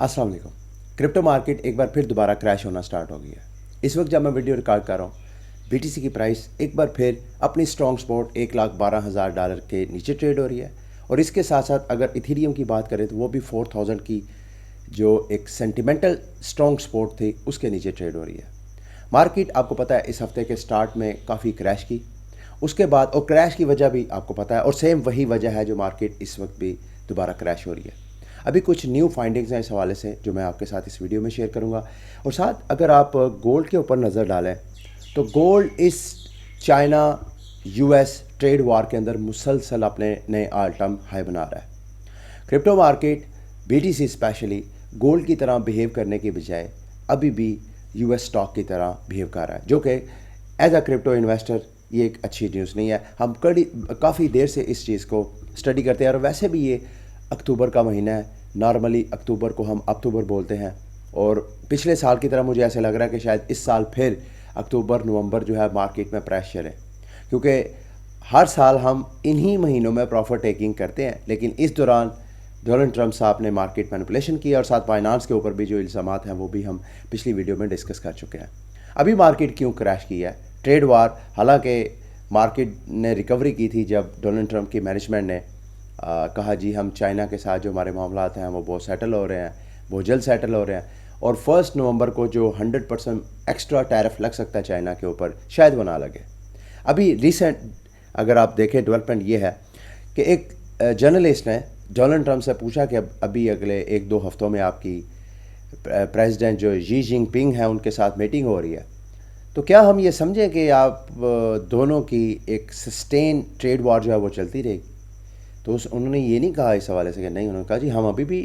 अस्सलाम वालेकुम। Crypto market एक बार फिर दोबारा क्रैश होना स्टार्ट हो गया है। इस वक्त जब मैं वीडियो रिकॉर्ड कर रहा हूँ, बीटीसी की प्राइस एक बार फिर अपनी स्ट्रॉन्ग स्पॉट $1,12,000 के नीचे ट्रेड हो रही है। और इसके साथ साथ अगर इथेरियम की बात करें तो वो भी 4000 की जो एक सेंटिमेंटल स्ट्रॉन्ग स्पॉट थी उसके नीचे ट्रेड हो रही है। मार्केट आपको पता है इस हफ्ते के स्टार्ट में काफ़ी क्रैश की, उसके बाद और क्रैश की वजह भी आपको पता है, और सेम वही वजह है जो मार्केट इस वक्त भी दोबारा क्रैश हो रही है। अभी कुछ न्यू फाइंडिंग्स हैं इस हवाले से जो मैं आपके साथ इस वीडियो में शेयर करूंगा। और साथ अगर आप गोल्ड के ऊपर नज़र डालें तो गोल्ड इस चाइना यूएस ट्रेड वार के अंदर मुसलसल अपने नए ऑल टाइम हाई बना रहा है। Crypto market BTC specially gold की तरह बिहेव करने की बजाय अभी भी यूएस स्टॉक की तरह बिहेव कर रहा है, जो कि एज अ क्रिप्टो इन्वेस्टर ये एक अच्छी न्यूज़ नहीं है। हम काफ़ी देर से इस चीज़ को स्टडी करते हैं, और वैसे भी ये अक्टूबर का महीना है, नॉर्मली अक्टूबर को हम अक्टूबर बोलते हैं, और पिछले साल की तरह मुझे ऐसे लग रहा है कि शायद इस साल फिर अक्टूबर नवंबर जो है मार्केट में प्रेशर है, क्योंकि हर साल हम इन्हीं महीनों में प्रॉफिट टेकिंग करते हैं। लेकिन इस दौरान डोनाल्ड ट्रंप साहब ने मार्केट मैनिपुलेशन किया, और साथ फाइनेंस के ऊपर भी जो इल्ज़ामात हैं वो भी हम पिछली वीडियो में डिस्कस कर चुके हैं। अभी मार्केट क्यों क्रैश किया है? ट्रेड वार, हालांकि मार्केट ने रिकवरी की थी जब डोनाल्ड ट्रंप की मैनेजमेंट ने कहा जी हम चाइना के साथ जो हमारे मामलात हैं वो बहुत सेटल हो रहे हैं, बहुत जल्द सेटल हो रहे हैं, और 1 नवंबर को जो 100% एक्स्ट्रा टैरिफ लग सकता है चाइना के ऊपर, शायद वो ना लगे। अभी रिसेंट अगर आप देखें डेवलपमेंट ये है कि एक जर्नलिस्ट ने डोनाल्ड ट्रंप से पूछा कि अभी अगले 1-2 हफ्तों में आपकी प्रेसिडेंट जो शी जिनपिंग है उनके साथ मीटिंग हो रही है, तो क्या हम ये समझें कि आप दोनों की एक सस्टेन ट्रेड वॉर जो है वो चलती रहेगी? तो उन्होंने ये नहीं कहा इस हवाले से कि नहीं, उन्होंने कहा जी हम अभी भी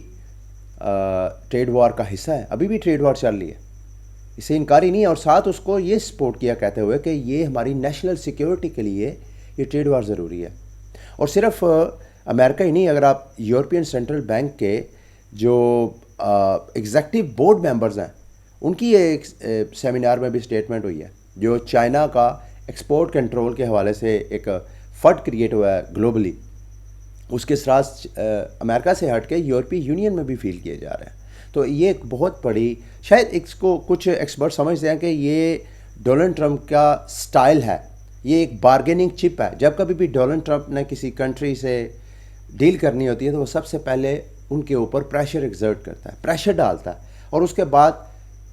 ट्रेड वॉर का हिस्सा है, अभी भी ट्रेड वॉर चल रही है, इससे इनकारी नहीं है। और साथ उसको ये सपोर्ट किया कहते हुए कि ये हमारी नेशनल सिक्योरिटी के लिए ये ट्रेड वॉर ज़रूरी है। और सिर्फ अमेरिका ही नहीं, अगर आप यूरोपियन सेंट्रल बैंक के जो एग्जेक्टिव बोर्ड मेंबर्स हैं उनकी एक सेमिनार में भी स्टेटमेंट हुई है, जो चाइना का एक्सपोर्ट कंट्रोल के हवाले से एक फट क्रिएट हुआ है ग्लोबली, उसके साथ अमेरिका से हट के यूरोपीय यूनियन में भी फील किए जा रहे हैं। तो ये एक बहुत बड़ी, शायद इसको कुछ एक्सपर्ट समझते हैं कि ये डोनाल्ड ट्रंप का स्टाइल है, ये एक बार्गेनिंग चिप है। जब कभी भी डोनाल्ड ट्रंप ने किसी कंट्री से डील करनी होती है तो वो सबसे पहले उनके ऊपर प्रेशर एक्सर्ट करता है, प्रेशर डालता है, और उसके बाद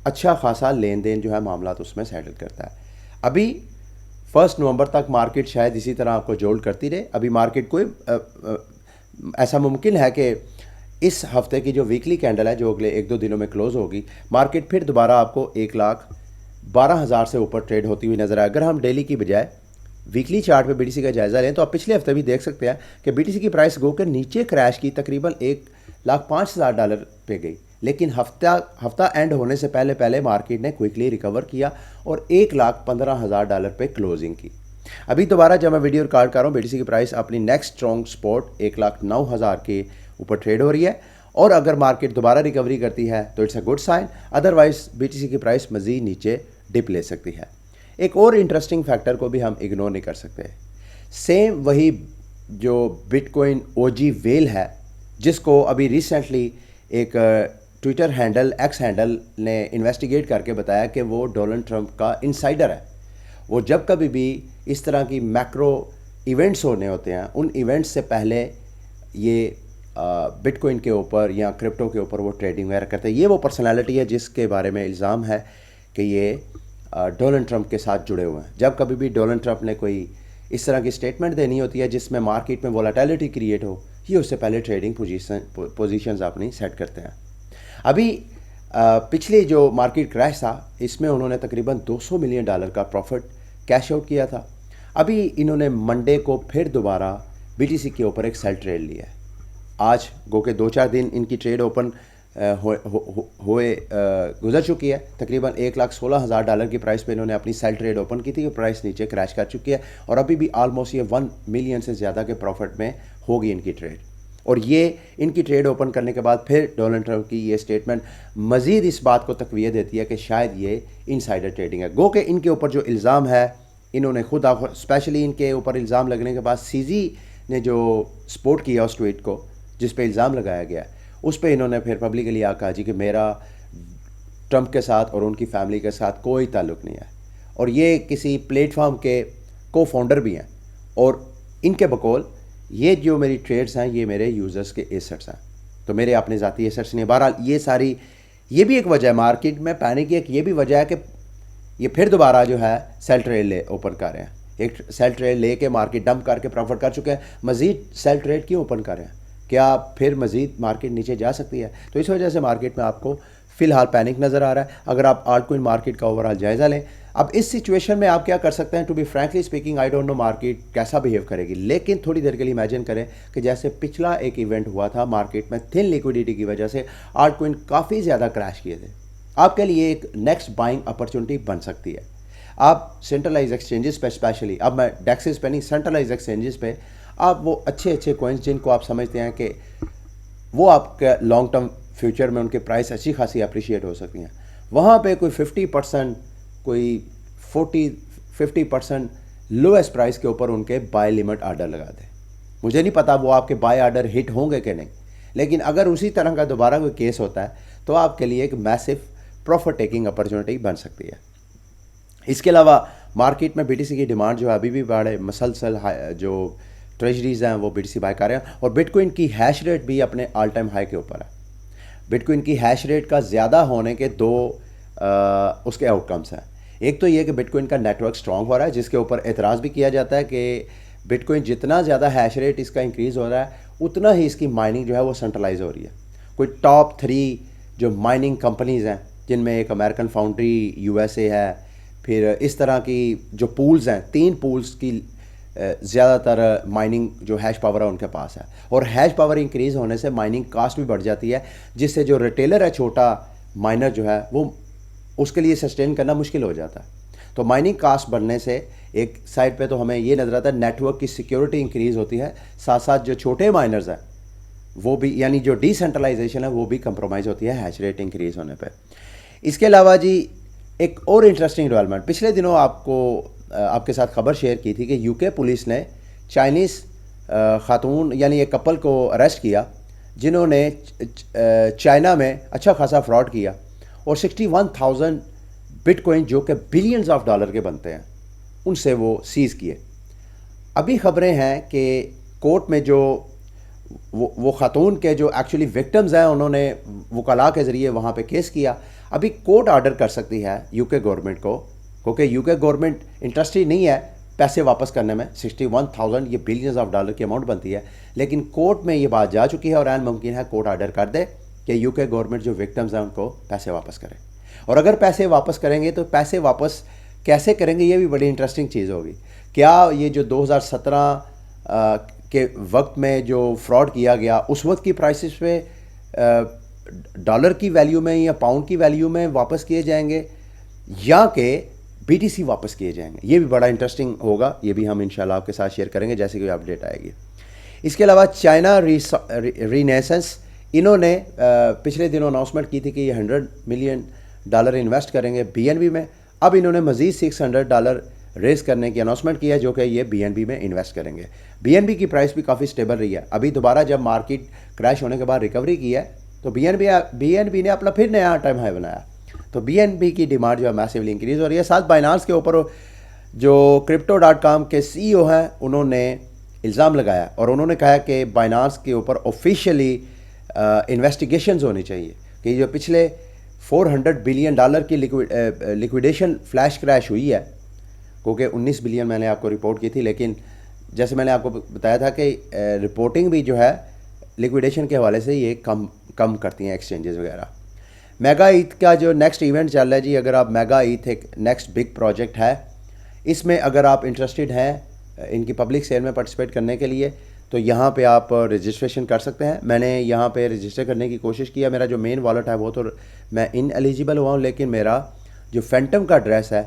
अच्छा खासा लेन देन जो है मामला तो उसमें सेटल करता है। अभी 1 नवंबर तक मार्केट शायद इसी तरह आपको जोल्ड करती रहे। अभी मार्केट को ऐसा मुमकिन है कि इस हफ्ते की जो वीकली कैंडल है जो अगले 1-2 दिनों में क्लोज होगी, मार्केट फिर दोबारा आपको 1,12,000 से ऊपर ट्रेड होती हुई नजर आए। अगर हम डेली की बजाय वीकली चार्ट पे बीटीसी का जायज़ा लें तो आप पिछले हफ्ते भी देख सकते हैं कि बीटीसी की प्राइस गो के नीचे क्रैश की, तकरीबन $1,05,000 पे गई, लेकिन हफ्ता एंड होने से पहले पहले मार्केट ने क्विकली रिकवर किया और $1,15,000 पे क्लोजिंग की। अभी दोबारा जब मैं वीडियो रिकॉर्ड कर रहा हूँ, बीटीसी की प्राइस अपनी नेक्स्ट स्ट्रॉन्ग स्पॉट 1,09,000 के ऊपर ट्रेड हो रही है, और अगर मार्केट दोबारा रिकवरी करती है तो it's a good sign, otherwise BTC की प्राइस मज़ीद नीचे डिप ले सकती है। एक और इंटरेस्टिंग फैक्टर को भी हम इग्नोर नहीं कर सकते, सेम वही जो बिटकॉइन ओजी वेल है, जिसको अभी रिसेंटली एक ट्विटर हैंडल एक्स हैंडल ने इन्वेस्टिगेट करके बताया कि वो डोनाल्ड ट्रंप का इनसाइडर है। वो जब कभी भी इस तरह की मैक्रो इवेंट्स होने होते हैं, उन इवेंट्स से पहले ये बिटकॉइन के ऊपर या क्रिप्टो के ऊपर वो ट्रेडिंग वगैरह करते हैं। ये वो पर्सनालिटी है जिसके बारे में इल्ज़ाम है कि ये डोनाल्ड ट्रंप के साथ जुड़े हुए हैं। जब कभी भी डोनाल्ड ट्रंप ने कोई इस तरह की स्टेटमेंट देनी होती है जिसमें मार्केट में वोलेटिलिटी क्रिएट हो, ये उससे पहले ट्रेडिंग पोजीशंस अपनी सेट करते हैं। अभी पिछले जो मार्केट क्रैश था इसमें उन्होंने तकरीबन $200 मिलियन का प्रॉफिट कैश आउट किया था। अभी इन्होंने मंडे को फिर दोबारा बीटीसी के ऊपर एक सेल ट्रेड लिया है। आज गो के 2-4 दिन इनकी ट्रेड ओपन हुए गुजर चुकी है। तकरीबन $1,16,000 की प्राइस पे इन्होंने अपनी सेल ट्रेड ओपन की थी, प्राइस नीचे क्रैश कर चुकी है, और अभी भी ऑलमोस्ट ये 1 मिलियन से ज़्यादा के प्रॉफिट में होगी इनकी ट्रेड। और ये इनकी ट्रेड ओपन करने के बाद फिर डोनाल्ड ट्रंप की ये स्टेटमेंट मज़ीद इस बात को तक़वियत देती है कि शायद ये इनसाइडर ट्रेडिंग है। गो के इनके ऊपर जो इल्ज़ाम है, इन्होंने खुद स्पेशली इनके ऊपर इल्ज़ाम लगने के बाद सीजी ने जो सपोर्ट किया उस ट्वीट को जिस पे इल्ज़ाम लगाया गया, اس پہ انہوں نے پھر پبلکلی کہا جی کہ میرا ٹرمپ کے ساتھ اور ان کی فیملی کے ساتھ کوئی تعلق نہیں ہے، اور یہ کسی پلیٹ فارم کے کو فاؤنڈر بھی ہیں، اور ان کے بقول یہ جو میری ٹریڈز ہیں یہ میرے یوزرز کے ایسٹس ہیں، تو میرے اپنے ذاتی ایسٹس نہیں۔ بہرحال یہ بھی ایک وجہ ہے مارکیٹ میں پینک کی، ایک یہ بھی وجہ ہے کہ یہ پھر دوبارہ جو ہے سیل ٹریڈ اوپن کر رہے ہیں، ایک سیل ٹریڈ لے کے مارکیٹ ڈمپ کر کے پروفٹ کر چکے ہیں، مزید سیل ٹریڈ کیوں اوپن کر رہے ہیں؟ کیا پھر مزید مارکیٹ نیچے جا سکتی ہے؟ تو اس وجہ سے مارکیٹ میں آپ کو فی الحال پینک نظر آ رہا ہے۔ اگر آپ آلٹ کوئن مارکیٹ کا اوورآل جائزہ لیں، اب اس سچویشن میں آپ کیا کر سکتے ہیں؟ To be frankly speaking I don't know market کیسا بیہیو کرے گی، لیکن تھوڑی دیر کے لیے امیجن کریں کہ جیسے پچھلا ایک ایونٹ ہوا تھا مارکیٹ میں تھن لیکوڈیٹی کی وجہ سے آلٹ کوئن کافی زیادہ کریش کیے تھے، آپ کے لیے ایک نیکسٹ بائنگ اپرچونٹی بن سکتی ہے۔ آپ سینٹرلائز ایکسچینجز پہ اسپیشلی، اب میں ڈیکسز پہ نہیں، سینٹرلائز ایکسچینجز پہ آپ وہ اچھے کوئنس جن کو آپ سمجھتے ہیں کہ وہ آپ کے لانگ ٹرم فیوچر میں ان کے پرائس اچھی خاصی اپریشیٹ ہو سکتی ہیں، وہاں پہ کوئی 50%، کوئی 50% لویسٹ پرائس کے اوپر ان کے بائی لیمٹ آرڈر لگا دیں۔ مجھے نہیں پتا وہ آپ کے بائی آرڈر ہٹ ہوں گے کہ نہیں، لیکن اگر اسی طرح کا دوبارہ کوئی کیس ہوتا ہے تو آپ کے لیے ایک میسو پروفٹ ٹیکنگ اپرچونٹی بن سکتی ہے۔ اس کے علاوہ مارکیٹ میں بی ٹی سی کی ڈیمانڈ جو ہے ابھی بھی بڑے مسلسل جو ٹریجریز ہیں وہ بی ٹی سی بائی کر رہے ہیں، اور بٹ کوئن کی ہیش ریٹ بھی اپنے آل ٹائم ہائی کے اوپر ہے۔ بٹ کوئن کی ہیش ریٹ کا زیادہ ہونے کے دو اس کے آؤٹ کمس ہیں۔ ایک تو یہ کہ بٹ کوئن کا نیٹ ورک اسٹرانگ ہو رہا ہے، جس کے اوپر اعتراض بھی کیا جاتا ہے کہ بٹ کوئن جتنا زیادہ ہیش ریٹ اس کا انکریز ہو رہا ہے اتنا ہی اس کی مائننگ جو ہے وہ سینٹرلائز ہو رہی ہے۔ کوئی ٹاپ 3 جو مائننگ کمپنیز ہیں، جن میں ایک American foundry U S A ہے، پھر اس طرح کی جو پولز ہیں، 3 پولز کی زیادہ تر مائننگ جو ہیش پاور ہے ان کے پاس ہے، اور ہیش پاور انکریز ہونے سے مائننگ کاسٹ بھی بڑھ جاتی ہے، جس سے جو ریٹیلر ہے چھوٹا مائنر جو ہے وہ اس کے لیے سسٹین کرنا مشکل ہو جاتا ہے۔ تو مائننگ کاسٹ بڑھنے سے ایک سائڈ پہ تو ہمیں یہ نظر آتا ہے نیٹ ورک کی سیکیورٹی انکریز ہوتی ہے، ساتھ ساتھ جو چھوٹے مائنرز ہیں وہ بھی، یعنی جو ڈی سینٹرلائزیشن ہے وہ بھی کمپرومائز ہوتی ہے ہیش ریٹ انکریز ہونے پہ۔ اس کے علاوہ جی ایک اور انٹرسٹنگ ڈیولپمنٹ، پچھلے دنوں آپ کے ساتھ خبر شیئر کی تھی کہ یو کے پولیس نے چائنیز خاتون یعنی ایک کپل کو اریسٹ کیا جنہوں نے چائنا میں اچھا خاصا فراڈ کیا، اور 61,000 بٹ کوئن جو کہ بلینز آف ڈالر کے بنتے ہیں ان سے وہ سیز کیے۔ ابھی خبریں ہیں کہ کورٹ میں جو وہ خاتون کے جو ایکچولی وکٹمز ہیں انہوں نے وکلاء کے ذریعے وہاں پہ کیس کیا، ابھی کورٹ آرڈر کر سکتی ہے یو کے گورنمنٹ کو، کیونکہ یو کے گورنمنٹ انٹرسٹڈ نہیں ہے پیسے واپس کرنے میں۔ 61,000 یہ بلینز آف ڈالر کی اماؤنٹ بنتی ہے، لیکن کورٹ میں یہ بات جا چکی ہے اور عین ممکن ہے کورٹ آرڈر کر دے کہ یو کے گورنمنٹ جو وکٹمز ہیں ان کو پیسے واپس کرے۔ اور اگر پیسے واپس کریں گے تو پیسے واپس کیسے کریں گے، یہ بھی بڑی انٹرسٹنگ چیز ہوگی۔ کیا یہ جو 2017 کے وقت میں جو فراڈ کیا گیا اس وقت کی پرائسز پہ ڈالر کی ویلیو میں یا پاؤنڈ کی ویلیو میں واپس کیے جائیں گے، یا کہ بی ٹی سی واپس کیے جائیں گے؟ یہ بھی بڑا انٹرسٹنگ ہوگا، یہ بھی ہم انشاءاللہ آپ کے ساتھ شیئر کریں گے جیسے کوئی اپڈیٹ آئے گی۔ اس کے علاوہ چائنا رینیسنس، انہوں نے پچھلے دنوں اناؤنسمنٹ کی تھی کہ یہ $100 ملین انویسٹ کریں گے بی این بی میں۔ اب انہوں نے مزید $600 ریز کرنے کی اناؤنسمنٹ کی ہے، جو کہ یہ بی این بی میں انویسٹ کریں گے۔ بی این بی کی پرائس بھی کافی سٹیبل رہی ہے، ابھی دوبارہ جب مارکیٹ کریش ہونے کے بعد ریکوری کی ہے تو بی این بی نے اپنا پھر نیا ٹائم ہائی بنایا، تو بی این بی کی ڈیمانڈ جو ہے میسیولی انکریز ہو رہی ہے۔ ساتھ بائنانس کے اوپر جو crypto.com کے سی او ہیں انہوں نے الزام لگایا اور انہوں نے کہا کہ بائنانس کے اوپر آفیشیلی انویسٹیگیشنز ہونی چاہیے کہ جو پچھلے $400 بلین کی لیکویڈیشن فلیش کریش ہوئی ہے، کیونکہ 19 بلین میں نے آپ کو رپورٹ کی تھی، لیکن جیسے میں نے آپ کو بتایا تھا کہ رپورٹنگ بھی جو ہے لیکویڈیشن کے حوالے سے یہ کم کرتی ہیں ایکسچینجز وغیرہ۔ میگا ایتھ کا جو نیکسٹ ایونٹ چل رہا ہے جی، اگر آپ میگا ایتھ ایک نیکسٹ بگ پروجیکٹ ہے، اس میں اگر آپ انٹرسٹڈ ہیں ان کی پبلک سیل میں پارٹیسپیٹ کرنے کے لیے تو یہاں پہ آپ رجسٹریشن کر سکتے ہیں۔ میں نے یہاں پہ رجسٹر کرنے کی کوشش کیا، میرا جو مین والیٹ ہے وہ تو میں ان ایلیجیبل ہوا ہوں، لیکن میرا جو فینٹم کا ایڈریس ہے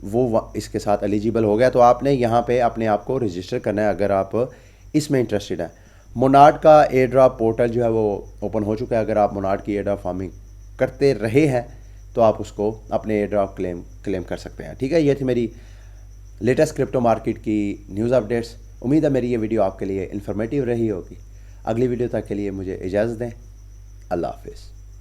وہ اس کے ساتھ ایلیجیبل ہو گیا، تو آپ نے یہاں پہ اپنے آپ کو رجسٹر کرنا ہے اگر آپ اس میں انٹرسٹڈ ہیں۔ موناڈ کا ایئر ڈراپ پورٹل جو ہے وہ اوپن ہو چکا ہے، اگر آپ موناڈ کی ایئر ڈراپ فارمنگ کرتے رہے ہیں تو آپ اس کو اپنے ایئر ڈراپ کلیم کر سکتے ہیں۔ ٹھیک ہے، یہ تھی میری لیٹسٹ کرپٹو مارکیٹ کی نیوز اپڈیٹس۔ امید ہے میری یہ ویڈیو آپ کے لیے انفارمیٹیو رہی ہوگی۔ اگلی ویڈیو تک کے لیے مجھے اجازت دیں۔ اللہ حافظ.